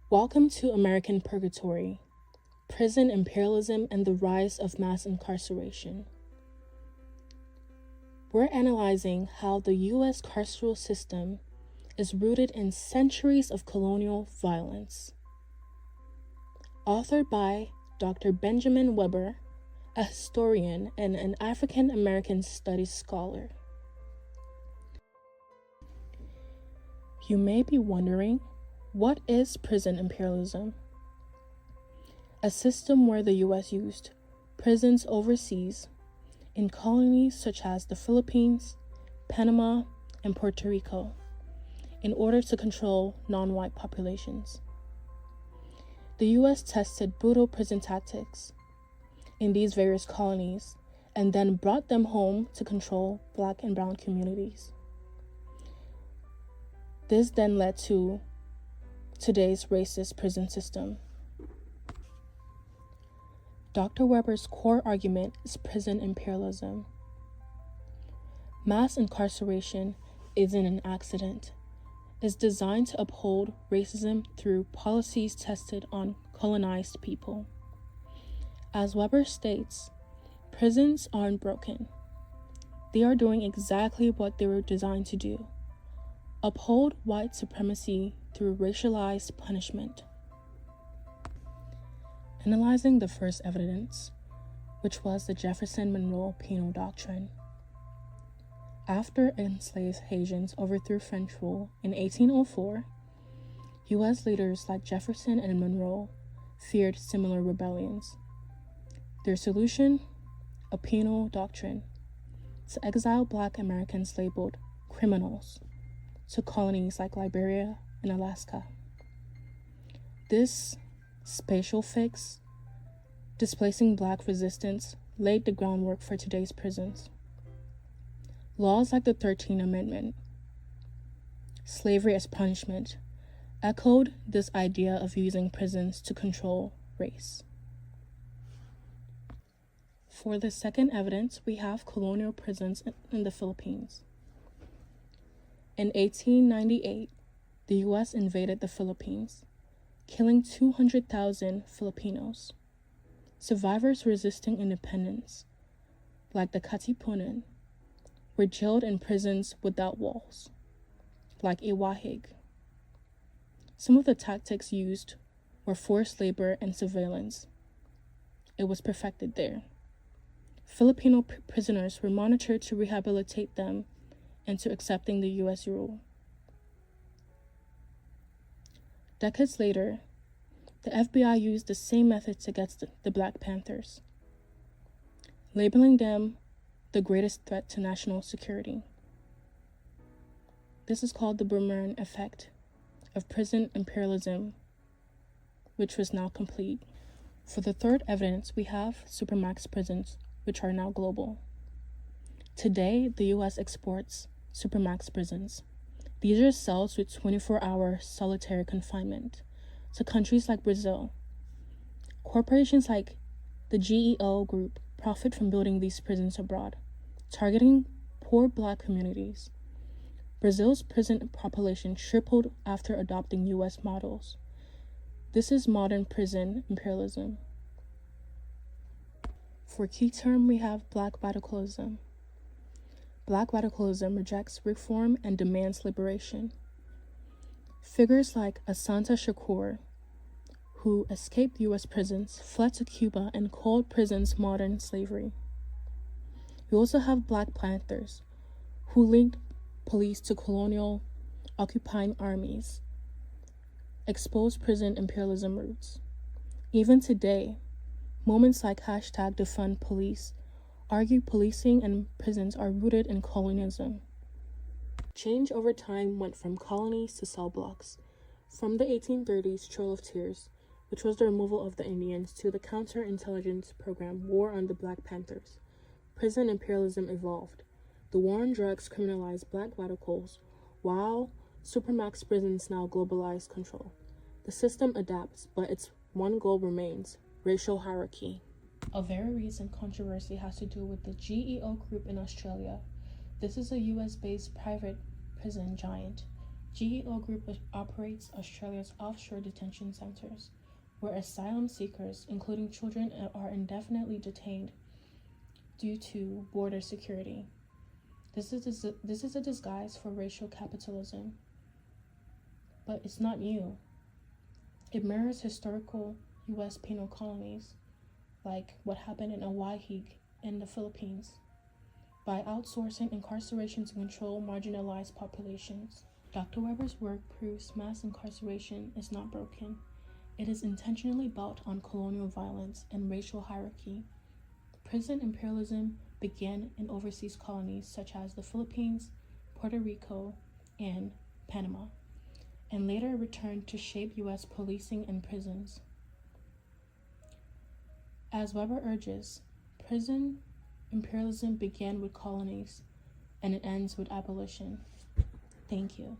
Welcome to American Purgatory, Prison Imperialism and the Rise of Mass Incarceration. We're analyzing how the U.S. carceral system is rooted in centuries of colonial violence. Authored by Dr. Benjamin Weber, a historian and an African American studies scholar. You may be wondering, what is prison imperialism? A system where the U.S. used prisons overseas in colonies such as the Philippines, Panama, and Puerto Rico in order to control non-white populations. The U.S. tested brutal prison tactics in these various colonies and then brought them home to control Black and brown communities. This then led to today's racist prison system. Dr. Weber's core argument is prison imperialism. Mass incarceration isn't an accident. It's designed to uphold racism through policies tested on colonized people. As Weber states, prisons aren't broken. They are doing exactly what they were designed to do: uphold white supremacy through racialized punishment. Analyzing the first evidence, which was the Jefferson-Monroe Penal Doctrine. After enslaved Haitians overthrew French rule in 1804, U.S. leaders like Jefferson and Monroe feared similar rebellions. Their solution? A penal doctrine to exile Black Americans labeled criminals to colonies like Liberia and Alaska. This spatial fix, displacing Black resistance, laid the groundwork for today's prisons. Laws like the 13th Amendment, slavery as punishment, echoed this idea of using prisons to control race. For the second evidence, we have colonial prisons in the Philippines. In 1898, the U.S. invaded the Philippines, killing 200,000 Filipinos. Survivors resisting independence, like the Katipunan, were jailed in prisons without walls, like Iwahig. Some of the tactics used were forced labor and surveillance. It was perfected there. Filipino prisoners were monitored to rehabilitate them into accepting the U.S. rule. Decades later, the FBI used the same methods against the Black Panthers, labeling them the greatest threat to national security. This is called the boomerang effect of prison imperialism, which was now complete. For the third evidence, we have supermax prisons, which are now global. Today, the U.S. exports supermax prisons. These are cells with 24-hour solitary confinement to countries like Brazil. Corporations like the GEO Group profit from building these prisons abroad, targeting poor Black communities. Brazil's prison population tripled after adopting U.S. models. This is modern prison imperialism. For key term, we have Black radicalism. Black radicalism rejects reform and demands liberation. Figures like Asanta Shakur, who escaped U.S. prisons, fled to Cuba and called prisons modern slavery. We also have Black Panthers, who linked police to colonial occupying armies, exposed prison imperialism roots. Even today, moments like #defundpolice argue policing and prisons are rooted in colonialism. Change over time went from colonies to cell blocks, from the 1830s Trail of Tears, which was the removal of the Indians, to the counterintelligence program War on the Black Panthers. Prison imperialism evolved. The war on drugs criminalized Black radicals, while supermax prisons now globalize control. The system adapts, but its one goal remains: racial hierarchy. A very recent controversy has to do with the GEO Group in Australia. This is a US-based private prison giant. GEO Group operates Australia's offshore detention centres, where asylum seekers, including children, are indefinitely detained due to border security. This is a disguise for racial capitalism. But it's not new. It mirrors historical U.S. penal colonies, like what happened in Oahe in the Philippines, by outsourcing incarceration to control marginalized populations. Dr. Weber's work proves mass incarceration is not broken. It is intentionally built on colonial violence and racial hierarchy. Prison imperialism began in overseas colonies such as the Philippines, Puerto Rico, and Panama, and later returned to shape U.S. policing and prisons. As Weber urges, prison imperialism began with colonies, and it ends with abolition. Thank you.